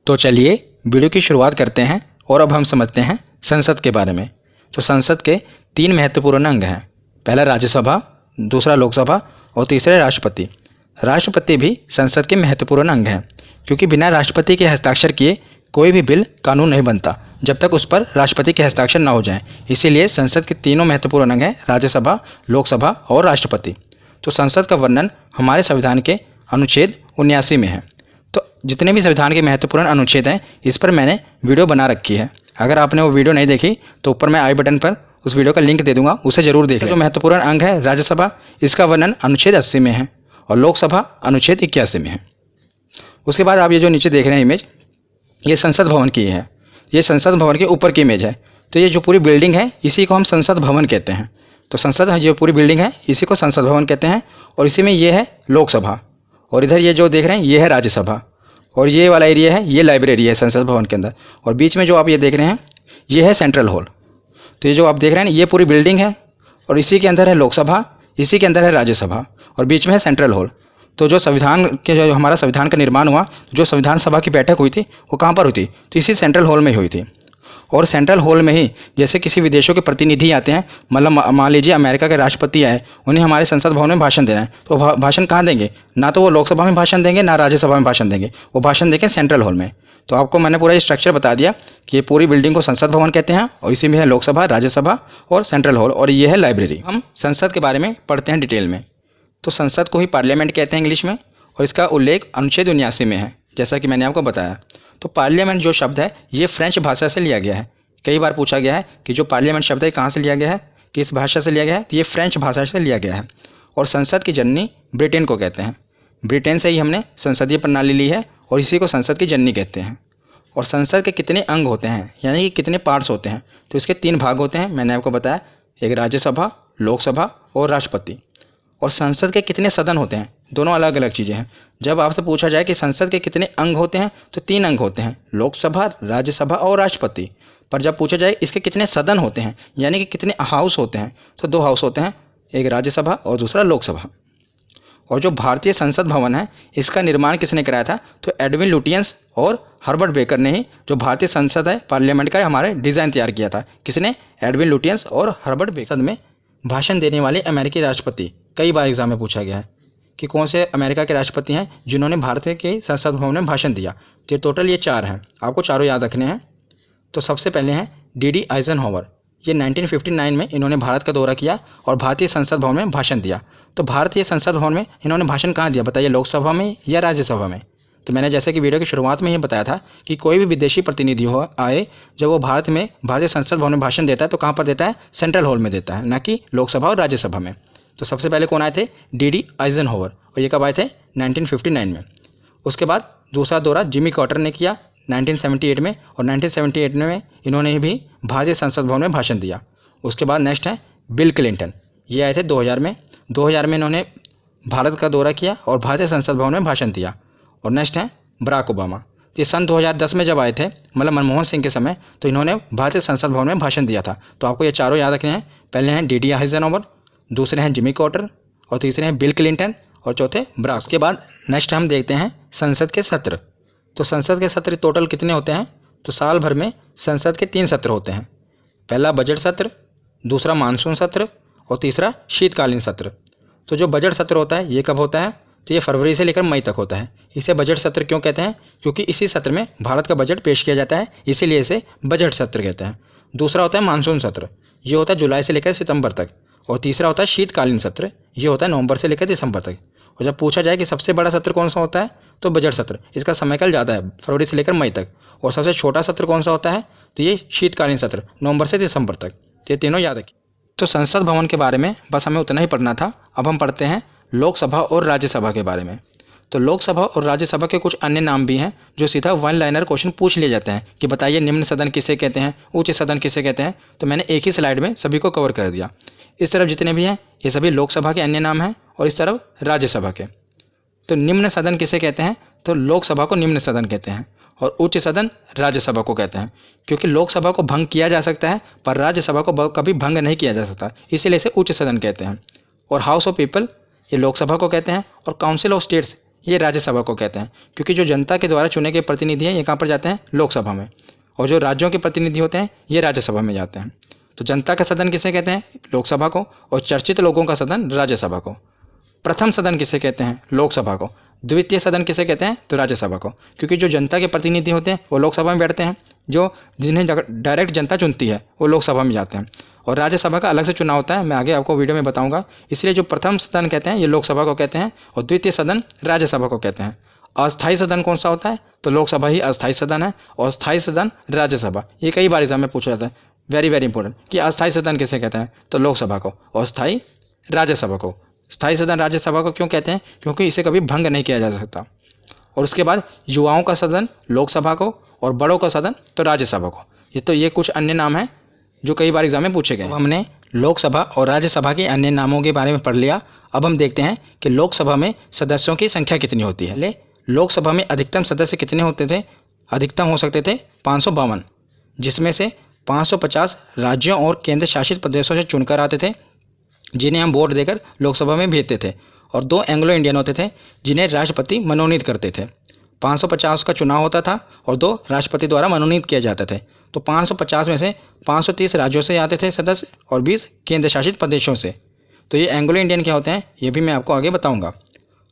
तो चलिए वीडियो की शुरुआत करते हैं और अब हम समझते हैं संसद के बारे में। तो संसद के 3 महत्वपूर्ण अंग हैं। पहला राज्यसभा, दूसरा लोकसभा और तीसरा राष्ट्रपति। राष्ट्रपति भी संसद के महत्वपूर्ण अंग हैं, क्योंकि बिना राष्ट्रपति के हस्ताक्षर किए कोई भी बिल कानून नहीं बनता जब तक उस पर राष्ट्रपति के हस्ताक्षर न हो जाएं। इसीलिए संसद के तीनों महत्वपूर्ण अंग हैं, राज्यसभा, लोकसभा और राष्ट्रपति। तो संसद का वर्णन हमारे संविधान के अनुच्छेद 79 में है। तो जितने भी संविधान के महत्वपूर्ण अनुच्छेद हैं, इस पर मैंने वीडियो बना रखी है। अगर आपने वो वीडियो नहीं देखी तो ऊपर मैं आई बटन पर उस वीडियो का लिंक दे दूंगा, उसे जरूर देख लें। जो महत्वपूर्ण अंग है राज्यसभा, इसका वर्णन अनुच्छेद 80 में है और लोकसभा अनुच्छेद 81 में है। उसके बाद आप ये जो नीचे देख रहे हैं इमेज, ये संसद भवन की है। ये संसद भवन के ऊपर की इमेज है। तो ये जो पूरी बिल्डिंग है, इसी को हम संसद भवन कहते हैं। तो संसद जो पूरी बिल्डिंग है, इसी को संसद भवन कहते हैं। और इसी में ये है लोकसभा, और इधर ये जो देख रहे हैं ये है राज्यसभा, और ये वाला एरिया है, ये लाइब्रेरी है संसद भवन के अंदर। और बीच में जो आप ये देख रहे हैं ये है सेंट्रल हॉल। तो ये जो आप देख रहे हैं ये पूरी बिल्डिंग है, और इसी के अंदर है लोकसभा, इसी के अंदर है राज्यसभा, और बीच में है सेंट्रल हॉल। तो जो संविधान के जो हमारा संविधान का निर्माण हुआ, जो संविधान सभा की बैठक हुई थी, वो कहाँ पर हुई थी? तो इसी सेंट्रल हॉल में हुई थी। और सेंट्रल हॉल में ही जैसे किसी विदेशों के प्रतिनिधि आते हैं, मतलब मान लीजिए अमेरिका के राष्ट्रपति आए, उन्हें हमारे संसद भवन में भाषण देना है, तो भाषण कहाँ देंगे? ना तो वो लोकसभा में भाषण देंगे, ना राज्यसभा में भाषण देंगे, वो भाषण देंगे सेंट्रल हॉल में। तो आपको मैंने पूरा स्ट्रक्चर बता दिया कि ये पूरी बिल्डिंग को संसद भवन कहते हैं, और इसी में है लोकसभा, राज्यसभा और सेंट्रल हॉल, और ये है लाइब्रेरी। हम संसद के बारे में पढ़ते हैं डिटेल में। तो संसद को ही पार्लियामेंट कहते हैं इंग्लिश में, और इसका उल्लेख अनुच्छेद 79 में है, जैसा कि मैंने आपको बताया। तो पार्लियामेंट जो शब्द है ये फ्रेंच भाषा से लिया गया है। कई बार पूछा गया है कि जो पार्लियामेंट शब्द है कहाँ से लिया गया है, किस भाषा से लिया गया है? तो ये फ्रेंच भाषा से लिया गया है। और संसद की जननी ब्रिटेन को कहते हैं। ब्रिटेन से ही हमने संसदीय प्रणाली ली है, और इसी को संसद की जननी कहते हैं। और संसद के कितने अंग होते हैं, यानी कि कितने पार्ट्स होते हैं? तो इसके 3 भाग होते हैं, मैंने आपको बताया, एक राज्यसभा, लोकसभा और राष्ट्रपति। और संसद के कितने सदन होते हैं? दोनों अलग अलग चीज़ें हैं। जब आपसे पूछा जाए कि संसद के कितने अंग होते हैं, तो 3 अंग होते हैं, लोकसभा, राज्यसभा और राष्ट्रपति। पर जब पूछा जाए इसके कितने सदन होते हैं, यानी कि कितने हाउस होते हैं, तो 2 हाउस होते हैं, एक राज्यसभा और दूसरा लोकसभा। और जो भारतीय संसद भवन है, इसका निर्माण किसने कराया था? तो एडविन लुटियंस और हर्बर्ट बेकर ने ही जो भारतीय संसद है, पार्लियामेंट का हमारे डिज़ाइन तैयार किया था। किसने? एडविन लुटियंस और हर्बर्ट बेकर। संसद में भाषण देने वाले अमेरिकी राष्ट्रपति, कई बार एग्जाम में पूछा गया है कि कौन से अमेरिका के राष्ट्रपति हैं जिन्होंने भारत के संसद भवन में भाषण दिया। तो टोटल ये 4 हैं, आपको चारों याद रखने हैं। तो सबसे पहले हैं डी आइजनहोवर। ये 1959 में इन्होंने भारत का दौरा किया और भारतीय संसद भवन में भाषण दिया। तो भारतीय संसद भवन में इन्होंने भाषण कहाँ दिया बताइए, लोकसभा में या राज्यसभा में? तो मैंने जैसे कि वीडियो की शुरुआत में ही बताया था कि कोई भी विदेशी प्रतिनिधि हो आए, जब वो भारत में भारतीय संसद भवन में भाषण देता है तो कहाँ पर देता है? सेंट्रल हॉल में देता है, ना कि लोकसभा और राज्यसभा में। तो सबसे पहले कौन आए थे? डी आइजनहोवर, और ये कब आए थे? 1959 में। उसके बाद दूसरा दौरा जिमी कार्टर ने किया 1978 में, और 1978 में इन्होंने भी भारतीय संसद भवन में भाषण दिया। उसके बाद नेक्स्ट है बिल क्लिंटन, ये आए थे 2000 में। 2000 में इन्होंने भारत का दौरा किया और भारतीय संसद भवन में भाषण दिया। और नेक्स्ट है बराक ओबामा, ये सन 2010 में जब आए थे, मतलब मनमोहन सिंह के समय, तो इन्होंने भारतीय संसद भवन में भाषण दिया था। तो आपको ये चारों याद रखने हैं। पहले हैं डी आइजनहोवर, दूसरे हैं जिमी कार्टर, और तीसरे हैं बिल क्लिंटन, और चौथे बराक। उसके बाद नेक्स्ट हम देखते हैं संसद के सत्र। तो संसद के सत्र टोटल कितने होते हैं? तो साल भर में संसद के 3 सत्र होते हैं। पहला बजट सत्र, दूसरा मानसून सत्र, और तीसरा शीतकालीन सत्र। तो जो बजट सत्र होता है ये कब होता है? तो ये फरवरी से लेकर मई तक होता है। इसे बजट सत्र क्यों कहते हैं? क्योंकि इसी सत्र में भारत का बजट पेश किया जाता है, इसीलिए इसे बजट सत्र कहते हैं। दूसरा होता है मानसून सत्र, ये होता है जुलाई से लेकर सितंबर तक। और तीसरा होता है शीतकालीन सत्र, ये होता है नवंबर से लेकर दिसंबर तक। और जब पूछा जाए कि सबसे बड़ा सत्र कौन सा होता है, तो बजट सत्र, इसका समयकाल ज़्यादा है, फरवरी से लेकर मई तक। और सबसे छोटा सत्र कौन सा होता है? तो ये शीतकालीन सत्र, नवंबर से दिसंबर तक। ये तीनों याद रखिए। तो संसद भवन के बारे में बस हमें उतना ही पढ़ना था। अब हम पढ़ते हैं लोकसभा और राज्यसभा के बारे में। तो लोकसभा और राज्यसभा के कुछ अन्य नाम भी हैं जो सीधा 1 लाइनर क्वेश्चन पूछ लिए जाते हैं कि बताइए निम्न सदन किसे कहते हैं, उच्च सदन किसे कहते हैं। तो मैंने एक ही स्लाइड में सभी को कवर कर दिया। इस तरफ जितने भी हैं ये सभी लोकसभा के अन्य नाम हैं, और इस तरफ राज्यसभा के। तो निम्न सदन किसे कहते हैं? तो लोकसभा को निम्न सदन कहते हैं, और उच्च सदन राज्यसभा को कहते हैं। क्योंकि लोकसभा को भंग किया जा सकता है पर राज्यसभा को कभी भंग नहीं किया जा सकता, इसीलिए इसे उच्च सदन कहते हैं। और हाउस ऑफ पीपल ये लोकसभा को कहते हैं, और काउंसिल ऑफ स्टेट्स ये राज्यसभा को कहते हैं, क्योंकि जो जनता के द्वारा चुने गए प्रतिनिधि हैं ये कहाँ पर जाते हैं, लोकसभा में, और जो राज्यों के प्रतिनिधि होते हैं ये राज्यसभा में जाते हैं। तो जनता का सदन किसे कहते हैं, लोकसभा को, और चर्चित लोगों का सदन राज्यसभा को। प्रथम सदन किसे कहते हैं, लोकसभा को। द्वितीय सदन किसे कहते हैं, तो राज्यसभा को, क्योंकि जो जनता के प्रतिनिधि होते हैं वो लोकसभा में बैठते हैं, जो जिन्हें डायरेक्ट जनता चुनती है वो लोकसभा में जाते हैं, और राज्यसभा का अलग से चुनाव होता है, मैं आगे आपको वीडियो में बताऊंगा। इसलिए जो प्रथम सदन कहते हैं ये लोकसभा को कहते हैं, और द्वितीय सदन राज्यसभा को कहते हैं। अस्थायी सदन कौन सा होता है, तो लोकसभा ही अस्थायी सदन है, और स्थायी सदन राज्यसभा। ये कई बार एग्जाम में पूछा जाता है, वेरी वेरी इंपॉर्टेंट, कि अस्थायी सदन किसे कहते हैं, तो लोकसभा को, और स्थायी राज्यसभा को। स्थायी सदन राज्यसभा को क्यों कहते हैं, क्योंकि इसे कभी भंग नहीं किया जा सकता। और उसके बाद युवाओं का सदन लोकसभा को, और बड़ों का सदन तो राज्यसभा को। ये कुछ अन्य नाम हैं जो कई बार एग्जाम में पूछे गए। हमने लोकसभा और राज्यसभा के अन्य नामों के बारे में पढ़ लिया। अब हम देखते हैं कि लोकसभा में सदस्यों की संख्या कितनी होती है। लोकसभा में अधिकतम सदस्य कितने होते थे, अधिकतम हो सकते थे 552, जिसमें से 550 राज्यों और केंद्र शासित प्रदेशों से चुनकर आते थे, जिन्हें हम वोट देकर लोकसभा में भेजते थे, और 2 एंग्लो इंडियन होते थे जिन्हें राष्ट्रपति मनोनीत करते थे। 550 का चुनाव होता था और 2 राष्ट्रपति द्वारा मनोनीत किए जाते थे। तो 550 में से 530 राज्यों से आते थे सदस्य, और 20 केंद्र शासित प्रदेशों से। तो ये एंग्लो इंडियन क्या होते हैं ये भी मैं आपको आगे बताऊंगा।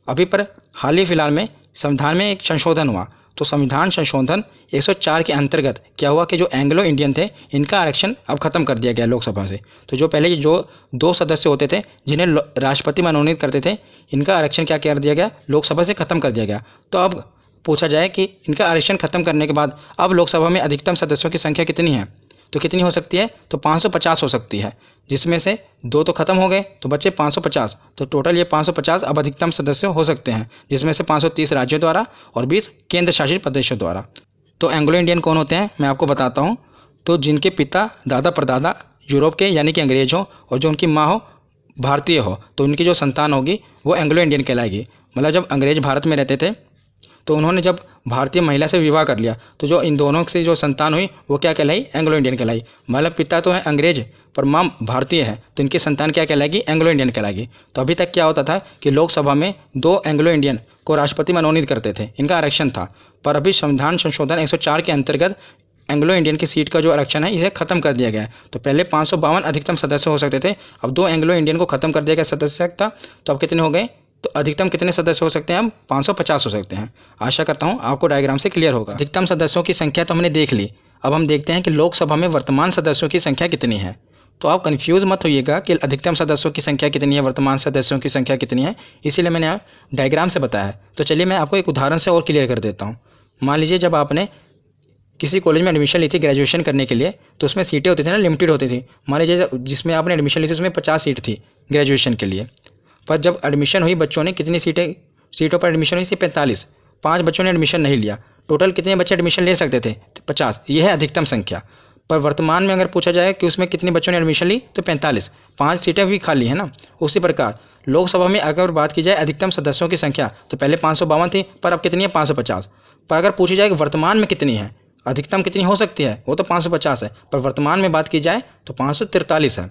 अभी पर हाल ही फिलहाल में संविधान में एक संशोधन हुआ। तो संविधान संशोधन 104 के अंतर्गत क्या हुआ कि जो एंग्लो इंडियन थे इनका आरक्षण अब खत्म कर दिया गया लोकसभा से। तो जो पहले जो 2 सदस्य होते थे जिन्हें राष्ट्रपति मनोनीत करते थे, इनका आरक्षण क्या कर दिया गया, लोकसभा से खत्म कर दिया गया। तो अब पूछा जाए कि इनका आरक्षण खत्म करने के बाद अब लोकसभा में अधिकतम सदस्यों की संख्या कितनी है, तो कितनी हो सकती है, तो 550 हो सकती है, जिसमें से 2 तो खत्म हो गए तो बचे 550। तो टोटल ये 550 अब अधिकतम सदस्य हो सकते हैं, जिसमें से 530 राज्यों द्वारा और 20 केंद्र शासित प्रदेशों द्वारा। तो एंग्लो इंडियन कौन होते हैं मैं आपको बताता हूँ। तो जिनके पिता दादा परदादा यूरोप के यानी कि अंग्रेज हो, और जो उनकी माँ हो भारतीय हो, तो उनकी जो संतान होगी वो एंग्लो इंडियन कहलाएगी। मतलब जब अंग्रेज भारत में रहते थे तो उन्होंने जब भारतीय महिला से विवाह कर लिया, तो जो इन दोनों से जो संतान हुई वो क्या कहलाई, एंग्लो इंडियन कहलाई। मतलब पिता तो है अंग्रेज पर माँ भारतीय है, तो इनकी संतान क्या कहलाएगी, एंग्लो इंडियन कहलाएगी। तो अभी तक क्या होता था कि लोकसभा में 2 एंग्लो इंडियन को राष्ट्रपति मनोनीत करते थे, इनका आरक्षण था। पर अभी संविधान संशोधन 104 के अंतर्गत एंग्लो इंडियन की सीट का जो आरक्षण है इसे खत्म कर दिया गया है। तो पहले 552 अधिकतम सदस्य हो सकते थे, अब 2 एंग्लो इंडियन को खत्म कर दिया गया सदस्यता। तो अब कितने हो गए, तो अधिकतम कितने सदस्य हो सकते हैं, हम 550 हो सकते हैं। आशा करता हूं आपको डायग्राम से क्लियर होगा। अधिकतम सदस्यों की संख्या तो हमने देख ली। अब हम देखते हैं कि लोकसभा में वर्तमान सदस्यों की संख्या कितनी है। तो आप कंफ्यूज मत होइएगा कि अधिकतम सदस्यों की संख्या कितनी है, वर्तमान सदस्यों की संख्या कितनी है, इसीलिए मैंने डायग्राम से बताया है। तो चलिए मैं आपको एक उदाहरण से और क्लियर कर देता हूँ। मान लीजिए जब आपने किसी कॉलेज में एडमिशन ली थी ग्रेजुएशन करने के लिए, तो उसमें सीटें होती थी ना, लिमिटेड होती थी। मान लीजिए जिसमें आपने एडमिशन ली थी उसमें 50 सीट थी ग्रेजुएशन के लिए, पर जब एडमिशन हुई बच्चों ने कितनी सीटों पर एडमिशन हुई, 45। 5 बच्चों ने एडमिशन नहीं लिया। टोटल कितने बच्चे एडमिशन ले सकते थे, 50। ये है अधिकतम संख्या। पर वर्तमान में अगर पूछा जाए कि उसमें कितने बच्चों ने एडमिशन ली, तो 45। 5 सीटें भी खाली है ना। उसी प्रकार लोकसभा में अगर बात की जाए अधिकतम सदस्यों की संख्या, तो पहले 552 थी, पर अब कितनी है, 550। पर अगर पूछी जाए कि वर्तमान में कितनी है, अधिकतम कितनी हो सकती है, वो तो 550 है, पर वर्तमान में बात की जाए तो 543 है।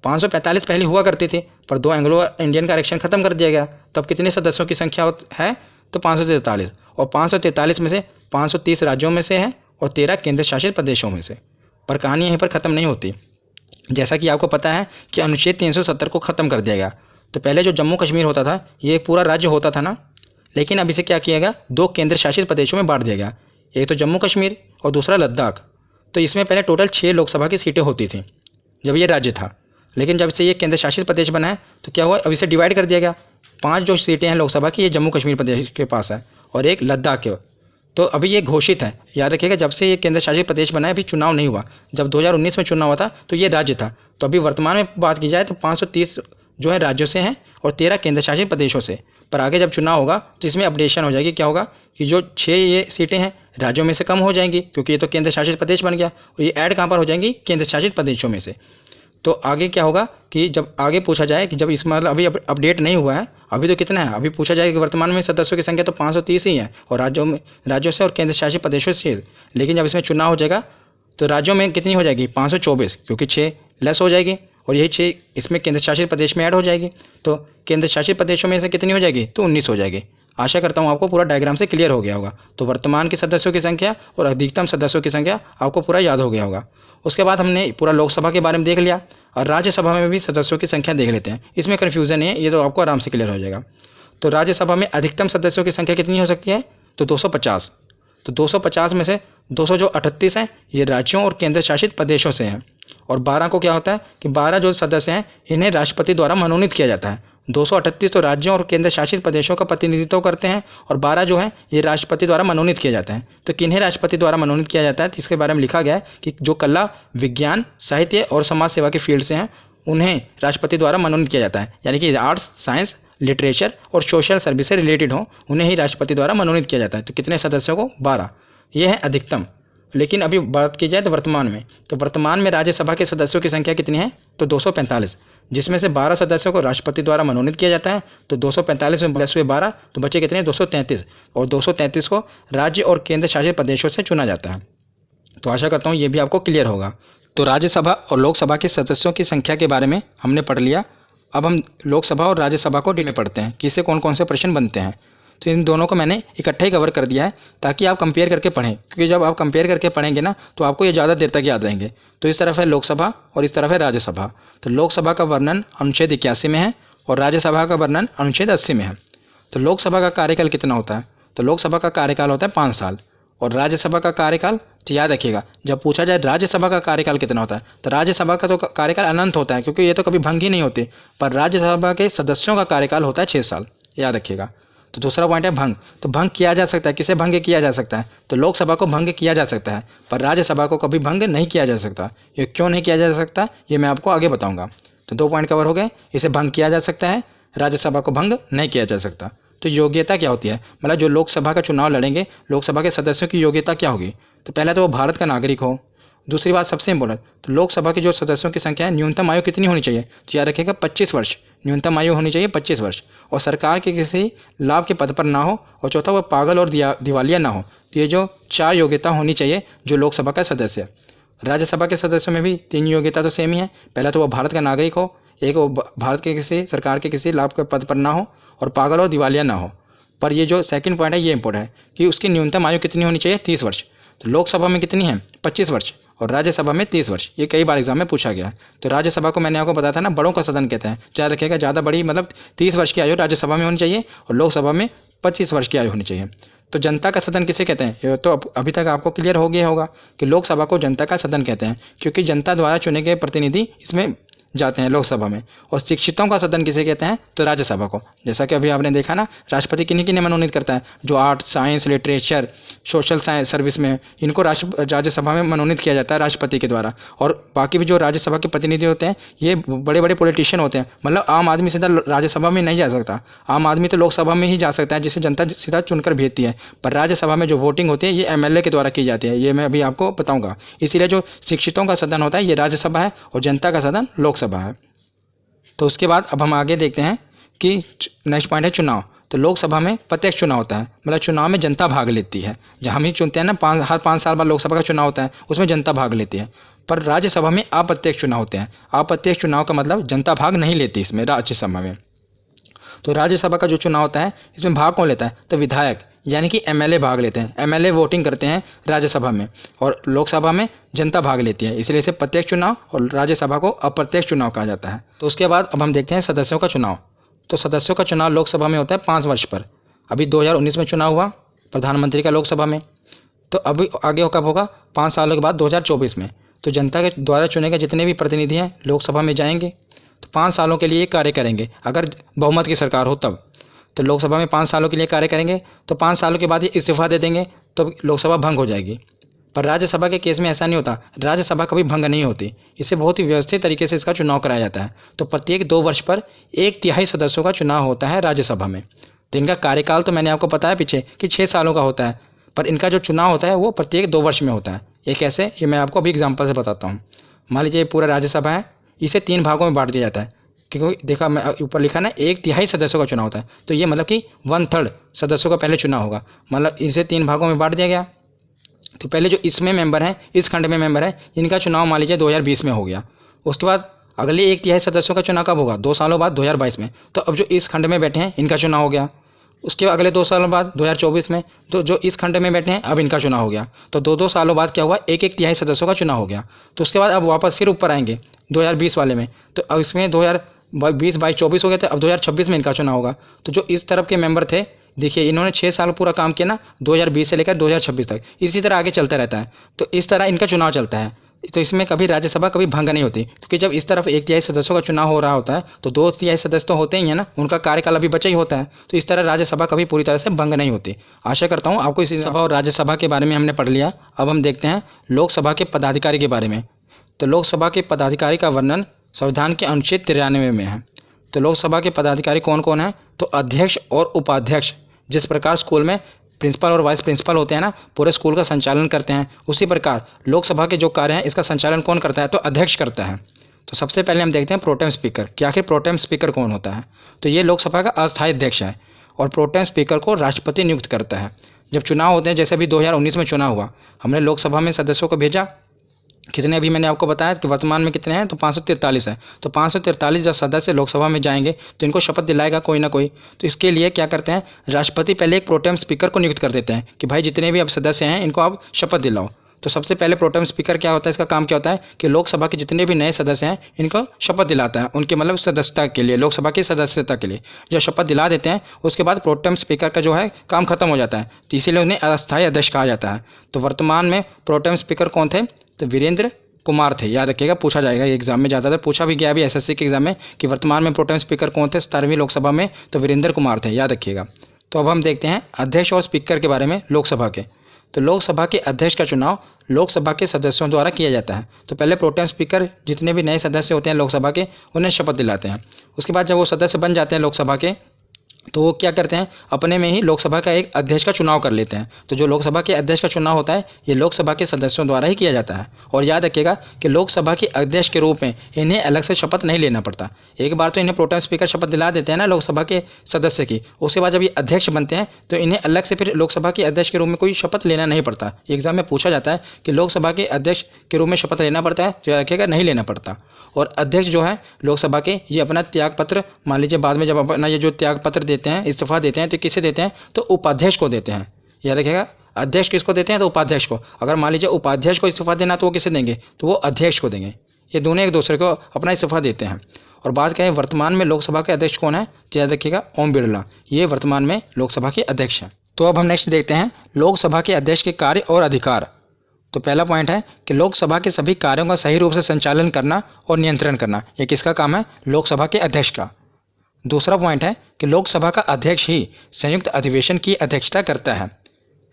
545 पहले हुआ करती थी, पर 2 एंग्लो इंडियन का आरक्षण खत्म कर दिया गया। तब कितने सदस्यों की संख्या है, तो 543। और 543 में से 530 राज्यों में से है और 13 केंद्र शासित प्रदेशों में से। पर कहानी यहीं पर ख़त्म नहीं होती। जैसा कि आपको पता है कि अनुच्छेद 370 को ख़त्म कर दिया गया। तो पहले जो जम्मू कश्मीर होता था ये एक पूरा राज्य होता था ना, लेकिन अब इसे क्या किया गया, 2 केंद्र शासित प्रदेशों में बांट दिया गया। एक तो जम्मू कश्मीर और दूसरा लद्दाख। तो इसमें पहले टोटल 6 लोकसभा की सीटें होती थी जब ये राज्य था, लेकिन जब से ये केंद्र शासित प्रदेश बना है तो क्या हुआ, अब इसे डिवाइड कर दिया गया। 5 जो सीटें हैं लोकसभा की ये जम्मू कश्मीर प्रदेश के पास है और एक लद्दाख के। तो अभी ये घोषित है, याद रखिएगा, जब से ये केंद्र शासित प्रदेश बना है अभी चुनाव नहीं हुआ। जब 2019 में चुनाव हुआ था तो ये राज्य था। तो अभी वर्तमान में बात की जाए तो 530 जो है राज्यों से हैं और 13 केंद्र शासित प्रदेशों से। पर आगे जब चुनाव होगा तो इसमें अपडेशन हो जाएगी। क्या होगा कि जो 6 ये सीटें हैं राज्यों में से कम हो जाएंगी, क्योंकि ये तो केंद्र शासित प्रदेश बन गया, और ये ऐड कहाँ पर हो जाएंगी, केंद्र शासित प्रदेशों में से। तो आगे क्या होगा कि जब आगे पूछा जाए कि जब इस मतलब अभी अपडेट नहीं हुआ है, अभी तो कितना है, अभी पूछा जाए कि वर्तमान में सदस्यों की संख्या तो 530 ही है और राज्यों से और केंद्र शासित प्रदेशों से। लेकिन जब इसमें चुनाव हो जाएगा तो राज्यों में कितनी हो जाएगी, 524, क्योंकि 6 लेस हो जाएगी और यही 6 इसमें केंद्र शासित प्रदेश में ऐड हो जाएगी। तो केंद्र शासित प्रदेशों में से कितनी हो जाएगी, तो 19 हो जाएगी। आशा करता हूँ आपको पूरा डायग्राम से क्लियर हो गया होगा। तो वर्तमान के सदस्यों की संख्या और अधिकतम सदस्यों की संख्या आपको पूरा याद हो गया होगा। उसके बाद हमने पूरा लोकसभा के बारे में देख लिया और राज्यसभा में भी सदस्यों की संख्या देख लेते हैं। इसमें कन्फ्यूज़न है, ये तो आपको आराम से क्लियर हो जाएगा। तो राज्यसभा में अधिकतम सदस्यों की संख्या कितनी हो सकती है? तो 250। तो 250 में से 238 हैं ये राज्यों और केंद्र शासित प्रदेशों से हैं, और 12 को क्या होता है कि 12 जो सदस्य हैं इन्हें राष्ट्रपति द्वारा मनोनीत किया जाता है। 238 तो राज्यों और केंद्र शासित प्रदेशों का प्रतिनिधित्व करते हैं और 12 जो है ये राष्ट्रपति द्वारा मनोनीत किए जाते हैं। तो किन्हें राष्ट्रपति द्वारा मनोनीत किया जाता है, तो इसके बारे में लिखा गया है कि जो कला, विज्ञान, साहित्य और समाज सेवा की फील्ड से हैं उन्हें राष्ट्रपति द्वारा मनोनीत किया जाता है। यानी कि आर्ट्स, साइंस, लिटरेचर और सोशल सर्विस से रिलेटेड हो उन्हें ही राष्ट्रपति द्वारा मनोनीत किया जाता है। तो कितने सदस्यों को? 12। ये है अधिकतम। लेकिन अभी बात की जाए तो वर्तमान में, तो वर्तमान में राज्यसभा के सदस्यों की संख्या कितनी है? तो 245, जिसमें से 12 सदस्यों को राष्ट्रपति द्वारा मनोनीत किया जाता है। तो 245 में प्लस हुए 12 तो बचे कितने? 233, और 233 को राज्य और केंद्र शासित प्रदेशों से चुना जाता है। तो आशा करता हूँ ये भी आपको क्लियर होगा। तो राज्यसभा और लोकसभा के सदस्यों की संख्या के बारे में हमने पढ़ लिया। अब हम लोकसभा और राज्यसभा को डिटेल में पढ़ते हैं कि इससे कौन कौन से प्रश्न बनते हैं। तो इन दोनों को मैंने इकट्ठा ही कवर कर दिया है ताकि आप कंपेयर करके पढ़ें, क्योंकि जब आप कंपेयर करके पढ़ेंगे ना तो आपको ये ज़्यादा देर तक याद रहेंगे। तो इस तरफ है लोकसभा और इस तरफ है राज्यसभा। तो लोकसभा का वर्णन अनुच्छेद 81 में है और राज्यसभा का वर्णन अनुच्छेद 80 में है। तो लोकसभा का कार्यकाल कितना होता है? तो लोकसभा का कार्यकाल होता है 5 साल और राज्यसभा का कार्यकाल, तो याद रखिएगा जब पूछा जाए राज्यसभा का कार्यकाल कितना होता है तो राज्यसभा का तो कार्यकाल अनंत होता है, क्योंकि ये तो कभी भंग ही नहीं होती। पर राज्यसभा के सदस्यों का कार्यकाल होता है 6 साल, याद रखिएगा। तो दूसरा पॉइंट है भंग। तो भंग किया जा सकता है, किसे भंग किया जा सकता है? तो लोकसभा को भंग किया जा सकता है, पर राज्यसभा को कभी भंग नहीं किया जा सकता। ये क्यों नहीं किया जा सकता ये मैं आपको आगे बताऊंगा। तो 2 पॉइंट कवर हो गए, इसे भंग किया जा सकता है, राज्यसभा को भंग नहीं किया जा सकता। तो योग्यता क्या होती है, मतलब जो लोकसभा का चुनाव लड़ेंगे लोकसभा के सदस्यों की योग्यता क्या होगी? तो पहले तो वो भारत का नागरिक हो। दूसरी बात सबसे इम्पोर्टेंट, तो लोकसभा की जो सदस्यों की संख्या है न्यूनतम आयु कितनी होनी चाहिए? तो याद रखिएगा 25 वर्ष, न्यूनतम आयु होनी चाहिए 25 वर्ष, और सरकार के किसी लाभ के पद पर ना हो, और चौथा वो पागल और दिवालिया ना हो। तो ये जो 4 योग्यता होनी चाहिए जो लोकसभा का सदस्य है। राज्यसभा के सदस्यों में भी 3 योग्यता तो सेम ही है। पहला तो वो भारत का नागरिक हो, एक वो भारत के किसी सरकार के किसी लाभ के पद पर ना हो, और पागल और दिवालिया ना हो। पर ये जो सेकंड पॉइंट है ये इंपॉर्टेंट है कि उसकी न्यूनतम आयु कितनी होनी चाहिए? 30 वर्ष। तो लोकसभा में कितनी है? 25 वर्ष, और राज्यसभा में 30 वर्ष। ये कई बार एग्जाम में पूछा गया है। तो राज्यसभा को मैंने आपको बताया था ना, बड़ों का सदन कहते हैं। याद रखिएगा ज़्यादा बड़ी मतलब 30 वर्ष की आयु राज्यसभा में होनी चाहिए और लोकसभा में 25 वर्ष की आयु होनी चाहिए। तो जनता का सदन किसे कहते हैं? ये तो अभी तक आपको क्लियर हो गया होगा कि लोकसभा को जनता का सदन कहते हैं, क्योंकि जनता द्वारा चुने गए प्रतिनिधि इसमें जाते हैं लोकसभा में। और शिक्षितों का सदन किसे कहते हैं? तो राज्यसभा को। जैसा कि अभी आपने देखा ना, राष्ट्रपति किन्हीं किन्हें मनोनीत करता है? जो arts, science, literature, social science service में, इनको राज्यसभा में मनोनीत किया जाता है राष्ट्रपति के द्वारा। और बाकी भी जो राज्यसभा के प्रतिनिधि होते हैं ये बड़े बड़े पॉलिटिशियन होते हैं। मतलब आम आदमी सीधा राज्यसभा में नहीं जा सकता, आम आदमी तो लोकसभा में ही जा सकता है जिसे जनता सीधा चुनकर भेजती है। पर राज्यसभा में जो वोटिंग होती है ये MLA के द्वारा की जाती है, ये मैं अभी आपको बताऊँगा। इसीलिए जो शिक्षितों का सदन होता है ये राज्यसभा है और जनता का सदन लोकसभा है। तो उसके बाद अब हम आगे देखते हैं कि नेक्स्ट पॉइंट है चुनाव। तो लोकसभा में प्रत्यक्ष चुनाव होता है, मतलब चुनाव में जनता भाग लेती है। जहाँ हम ही चुनते हैं ना, हर 5 साल बाद लोकसभा का चुनाव होता है, उसमें जनता भाग लेती है। पर राज्यसभा में अप्रत्यक्ष चुनाव होते हैं। अप्रत्यक्ष चुनाव का मतलब जनता भाग नहीं लेती इसमें, राज्यसभा में। तो राज्यसभा का जो चुनाव होता है इसमें भाग कौन लेता है? तो विधायक यानी कि MLA भाग लेते हैं। MLA वोटिंग करते हैं राज्यसभा में, और लोकसभा में जनता भाग लेती है, इसलिए इसे प्रत्यक्ष चुनाव और राज्यसभा को अप्रत्यक्ष चुनाव कहा जाता है। तो उसके बाद अब हम देखते हैं सदस्यों का चुनाव। तो सदस्यों का चुनाव लोकसभा में होता है 5 वर्ष पर। अभी 2019 में चुनाव हुआ प्रधानमंत्री का लोकसभा में, तो अभी आगे कब होगा? 5 सालों के बाद 2024 में। तो जनता के द्वारा चुने गए जितने भी प्रतिनिधि हैं लोकसभा में जाएंगे, तो 5 सालों के लिए कार्य करेंगे। अगर बहुमत की सरकार हो तब तो लोकसभा में 5 सालों के लिए कार्य करेंगे। तो 5 सालों के बाद ये इस्तीफा दे देंगे तो लोकसभा भंग हो जाएगी। पर राज्यसभा के केस में ऐसा नहीं होता, राज्यसभा कभी भंग नहीं होती। इसे बहुत ही व्यवस्थित तरीके से इसका चुनाव कराया जाता है। तो प्रत्येक 2 वर्ष पर 1/3 सदस्यों का चुनाव होता है राज्यसभा में। तो इनका कार्यकाल तो मैंने आपको बताया पीछे कि 6 सालों का होता है, पर इनका जो चुनाव होता है वो प्रत्येक 2 वर्ष में होता है। ये कैसे, ये मैं आपको अभी एग्जाम्पल से बताता हूँ। मान लीजिए पूरा राज्यसभा है, इसे 3 भागों में बांट दिया जाता है, क्योंकि देखा मैं ऊपर लिखा ना 1/3 सदस्यों का चुनाव होता है। तो ये मतलब कि 1/3 सदस्यों का पहले चुनाव होगा, मतलब इसे 3 भागों में बांट दिया गया। तो पहले जो इसमें मेंबर हैं, इस खंड में मेंबर है, इनका चुनाव मान लीजिए 2020 में हो गया। उसके बाद अगले 1/3 सदस्यों का चुनाव कब होगा? 2 सालों बाद 2022 में। तो अब जो इस खंड में बैठे हैं इनका चुनाव हो गया। उसके अगले 2 सालों बाद 2024 में तो जो इस खंड में बैठे हैं अब इनका चुनाव हो गया। तो 2-2 सालों बाद क्या हुआ, एक एक तिहाई सदस्यों का चुनाव हो गया। तो उसके बाद अब वापस फिर ऊपर आएंगे 2020 वाले में, तो अब इसमें 2020, 22, 24 हो गया था, अब 2026 में इनका चुनाव होगा। तो जो इस तरफ के मेंबर थे, देखिए इन्होंने 6 साल पूरा काम किया ना, 2020 से लेकर 2026 तक, इसी तरह आगे चलता रहता है। तो इस तरह इनका चुनाव चलता है। तो इसमें कभी राज्यसभा कभी भंग नहीं होती, क्योंकि जब इस तरफ एक तिहाई सदस्यों का चुनाव हो रहा होता है तो 2 तिहाई सदस्य तो होते ही हैं ना, उनका कार्यकाल अभी बचा ही होता है। तो इस तरह राज्यसभा कभी पूरी तरह से भंग नहीं होती। आशा करता हूँ आपको इसी सभा और राज्यसभा के बारे में हमने पढ़ लिया। अब हम देखते हैं लोकसभा के पदाधिकारी के बारे में। तो लोकसभा के पदाधिकारी का वर्णन संविधान के अनुच्छेद 93 में है। तो लोकसभा के पदाधिकारी कौन कौन है, तो अध्यक्ष और उपाध्यक्ष, जिस प्रकार स्कूल में प्रिंसिपल और वाइस प्रिंसिपल होते हैं ना, पूरे स्कूल का संचालन करते हैं, उसी प्रकार लोकसभा के जो कार्य हैं इसका संचालन कौन करता है, तो अध्यक्ष करता है। तो सबसे पहले हम देखते हैं प्रोटेम स्पीकर, कि आखिर प्रोटेम स्पीकर कौन होता है। तो ये लोकसभा का अस्थायी अध्यक्ष है और प्रोटेम स्पीकर को राष्ट्रपति नियुक्त करता है। जब चुनाव होते हैं, जैसे अभी 2019 में चुनाव हुआ, हमने लोकसभा में सदस्यों को भेजा, कितने अभी मैंने आपको बताया कि वर्तमान में कितने हैं, तो 543 है। तो 543 जब सदस्य लोकसभा में जाएंगे तो इनको शपथ दिलाएगा कोई ना कोई। तो इसके लिए क्या करते हैं, राष्ट्रपति पहले एक प्रोटेम स्पीकर को नियुक्त कर देते हैं कि भाई जितने भी अब सदस्य हैं इनको आप शपथ दिलाओ। तो सबसे पहले प्रोटेम स्पीकर क्या होता है, इसका काम क्या होता है कि लोकसभा के जितने भी नए सदस्य हैं इनको शपथ दिलाता है, उनके मतलब सदस्यता के लिए, लोकसभा की सदस्यता के लिए। जब शपथ दिला देते हैं उसके बाद प्रोटेम स्पीकर का जो है काम खत्म हो जाता है, तो इसीलिए उन्हें अस्थायी अध्यक्ष कहा जाता है। तो वर्तमान में प्रोटेम स्पीकर कौन थे, तो वीरेंद्र कुमार थे। याद रखिएगा, पूछा जाएगा ये एग्जाम में, ज़्यादातर पूछा भी गया अभी एसएससी के एग्जाम में कि वर्तमान में प्रोटेम स्पीकर कौन थे 17वीं लोकसभा में, तो वीरेंद्र कुमार थे, याद रखिएगा। तो अब हम देखते हैं अध्यक्ष और स्पीकर के बारे में लोकसभा के। तो लोकसभा के अध्यक्ष का चुनाव लोकसभा के सदस्यों द्वारा किया जाता है। तो पहले प्रोटेम स्पीकर जितने भी नए सदस्य होते हैं लोकसभा के उन्हें शपथ दिलाते हैं। उसके बाद जब वो सदस्य बन जाते हैं लोकसभा के, तो वो क्या करते हैं, अपने में ही लोकसभा का एक अध्यक्ष का चुनाव कर लेते हैं। तो जो लोकसभा के अध्यक्ष का चुनाव होता है ये लोकसभा के सदस्यों द्वारा ही किया जाता है। और याद रखिएगा कि लोकसभा के अध्यक्ष के रूप में इन्हें अलग से शपथ नहीं लेना पड़ता। एक बार तो इन्हें प्रोटेम स्पीकर शपथ दिला देते हैं ना लोकसभा के सदस्य की, उसके बाद जब ये अध्यक्ष बनते हैं तो इन्हें अलग से फिर लोकसभा के अध्यक्ष के रूप में कोई शपथ लेना नहीं पड़ता। एग्जाम में पूछा जाता है कि लोकसभा के अध्यक्ष के रूप में शपथ लेना पड़ता है, तो याद रखिएगा नहीं लेना पड़ता। और अध्यक्ष जो है लोकसभा के, ये अपना त्यागपत्र, मान लीजिए बाद में जब अपना ये जो त्यागपत्र देते हैं, इस्तीफा देते हैं, तो किसे देते हैं, तो उपाध्यक्ष को देते हैं। याद रखिएगा, अध्यक्ष किसको देते हैं, तो उपाध्यक्ष को। अगर मान लीजिए उपाध्यक्ष को इस्तीफा देना तो वो किसे देंगे, तो वो अध्यक्ष को देंगे। ये दोनों एक दूसरे को अपना इस्तीफा देते हैं। और बात करें वर्तमान में लोकसभा के अध्यक्ष कौन है, तो याद रखिएगा ओम बिरला, ये वर्तमान में लोकसभा के अध्यक्ष हैं। तो अब हम नेक्स्ट देखते हैं लोकसभा के अध्यक्ष के कार्य और अधिकार। तो पहला पॉइंट है कि लोकसभा के सभी कार्यों का सही रूप से संचालन करना और नियंत्रण करना, ये किसका काम है, लोकसभा के अध्यक्ष का। दूसरा पॉइंट है कि लोकसभा का अध्यक्ष ही संयुक्त अधिवेशन की अध्यक्षता करता है।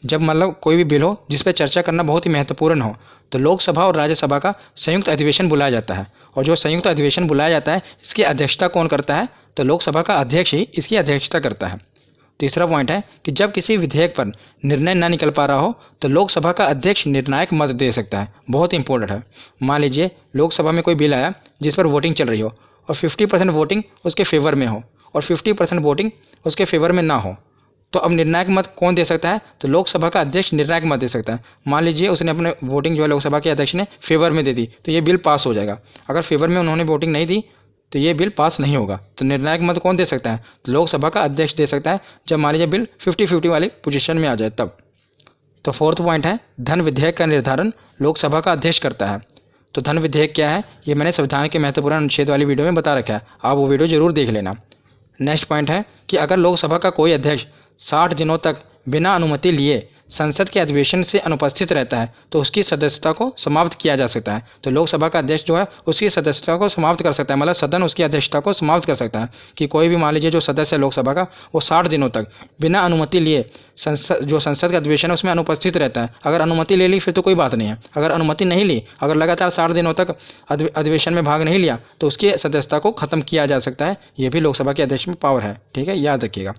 जब मतलब कोई भी बिल हो जिस पर चर्चा करना बहुत ही महत्वपूर्ण हो, तो लोकसभा और राज्यसभा का संयुक्त अधिवेशन बुलाया जाता है। और जो संयुक्त अधिवेशन बुलाया जाता है इसकी अध्यक्षता कौन करता है, तो लोकसभा का अध्यक्ष ही इसकी अध्यक्षता करता है। तीसरा पॉइंट है कि जब किसी विधेयक पर निर्णय न निकल पा रहा हो तो लोकसभा का अध्यक्ष निर्णायक मत दे सकता है। बहुत इंपॉर्टेंट है। मान लीजिए लोकसभा में कोई बिल आया जिस पर वोटिंग चल रही हो और 50% वोटिंग उसके फेवर में हो और 50% वोटिंग उसके फेवर में ना हो, तो अब निर्णायक मत कौन दे सकता है, तो लोकसभा का अध्यक्ष निर्णायक मत दे सकता है। मान लीजिए उसने अपने वोटिंग जो है लोकसभा के अध्यक्ष ने फेवर में दे दी तो ये बिल पास हो जाएगा। अगर फेवर में उन्होंने वोटिंग नहीं दी तो ये बिल पास नहीं होगा। तो निर्णायक मत कौन दे सकता है, तो लोकसभा का अध्यक्ष दे सकता है, जब मान लीजिए बिल 50-50 वाली पोजीशन में आ जाए तब। तो फोर्थ पॉइंट है धन विधेयक का निर्धारण लोकसभा का अध्यक्ष करता है। तो धन विधेयक क्या है, ये मैंने संविधान के महत्वपूर्ण अनुच्छेद वाली वीडियो में बता रखा है, आप वो वीडियो जरूर देख लेना। नेक्स्ट पॉइंट है कि अगर लोकसभा का कोई अध्यक्ष 60 दिनों तक बिना अनुमति लिए संसद के अधिवेशन से अनुपस्थित रहता है तो उसकी सदस्यता को समाप्त किया जा सकता है। तो लोकसभा का अध्यक्ष जो है उसकी सदस्यता को समाप्त कर सकता है, मतलब सदन उसकी अध्यक्षता को समाप्त कर सकता है कि कोई भी मान लीजिए जो सदस्य है लोकसभा का वो 60 दिनों तक बिना अनुमति लिए संसद का अधिवेशन है उसमें अनुपस्थित रहता है। अगर अनुमति ले ली फिर तो कोई बात नहीं है, अगर अनुमति नहीं ली, अगर लगातार 60 दिनों तक अधिवेशन में भाग नहीं लिया तो उसकी सदस्यता को खत्म किया जा सकता है। ये भी लोकसभा के अध्यक्ष में पावर है, ठीक है, याद रखिएगा।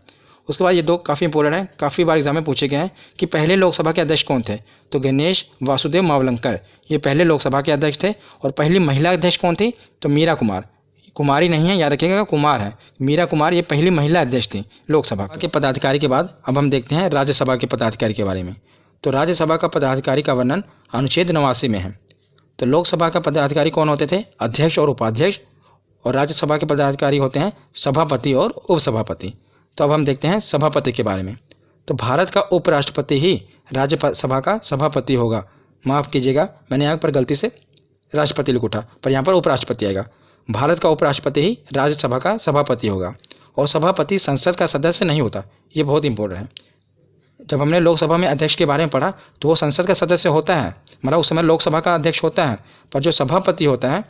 उसके बाद ये दो काफ़ी इंपॉर्टेंट है, काफ़ी बार एग्जाम में पूछे गए हैं कि पहले लोकसभा के अध्यक्ष कौन थे, तो गणेश वासुदेव मावलंकर ये पहले लोकसभा के अध्यक्ष थे। और पहली महिला अध्यक्ष कौन थी, तो मीरा कुमार, कुमारी नहीं है, याद रखिएगा कुमार है, मीरा कुमार ये पहली महिला अध्यक्ष थी लोकसभा के पदाधिकारी के बाद। अब हम देखते हैं राज्यसभा के पदाधिकारी के बारे में। तो राज्यसभा का पदाधिकारी का वर्णन अनुच्छेद 89 में है। तो लोकसभा का पदाधिकारी कौन होते थे, अध्यक्ष और उपाध्यक्ष, और राज्यसभा के पदाधिकारी होते हैं सभापति और उपसभापति। तो अब हम देखते हैं सभापति के बारे में। तो भारत का उपराष्ट्रपति ही राज्यसभा का सभापति होगा। माफ़ कीजिएगा, मैंने यहाँ पर गलती से राष्ट्रपति लिख उठा, पर यहाँ पर उपराष्ट्रपति आएगा। भारत का उपराष्ट्रपति ही राज्यसभा का सभापति होगा और सभापति संसद का सदस्य नहीं होता। ये बहुत इंपॉर्टेंट है। जब हमने लोकसभा में अध्यक्ष के बारे में पढ़ा तो वो संसद का सदस्य होता है, मतलब उस समय लोकसभा का अध्यक्ष होता है, पर जो सभापति होता है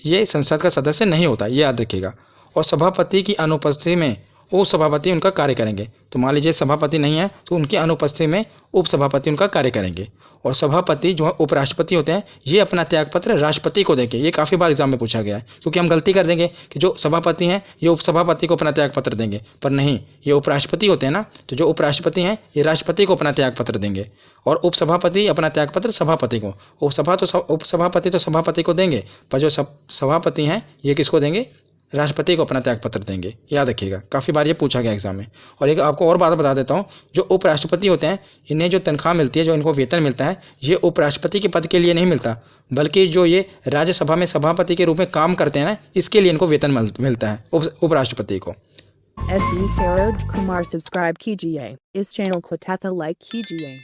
ये संसद का सदस्य नहीं होता, ये याद रखिएगा। और सभापति की अनुपस्थिति में उपसभापति उनका कार्य करेंगे। तो मान लीजिए सभापति नहीं है तो उनकी अनुपस्थिति में उपसभापति उनका कार्य करेंगे। और सभापति जो उपराष्ट्रपति होते हैं ये अपना त्यागपत्र राष्ट्रपति को देंगे। ये काफ़ी बार एग्जाम में पूछा गया है, क्योंकि हम गलती कर देंगे कि जो सभापति हैं ये उपसभापति को अपना त्यागपत्र देंगे, पर नहीं, ये उपराष्ट्रपति होते हैं ना, तो जो उपराष्ट्रपति हैं ये राष्ट्रपति को अपना त्यागपत्र देंगे और उपसभापति अपना त्यागपत्र सभापति को। उपसभापति तो सभापति को देंगे, पर जो सभापति हैं ये किसको देंगे? राष्ट्रपति को अपना त्यागपत्र देंगे। याद रखिएगा, काफ़ी बार ये पूछा गया एग्जाम में। और एक आपको और बात बता देता हूँ, जो उपराष्ट्रपति होते हैं इन्हें जो तनख्वाह मिलती है, जो इनको वेतन मिलता है, ये उपराष्ट्रपति के पद के लिए नहीं मिलता, बल्कि जो ये राज्यसभा में सभापति के रूप में काम करते हैं ना, इसके लिए इनको वेतन मिलता है उपराष्ट्रपति को। SB Saroj Kumar सब्सक्राइब कीजिए, इस चैनल को लाइक कीजिए।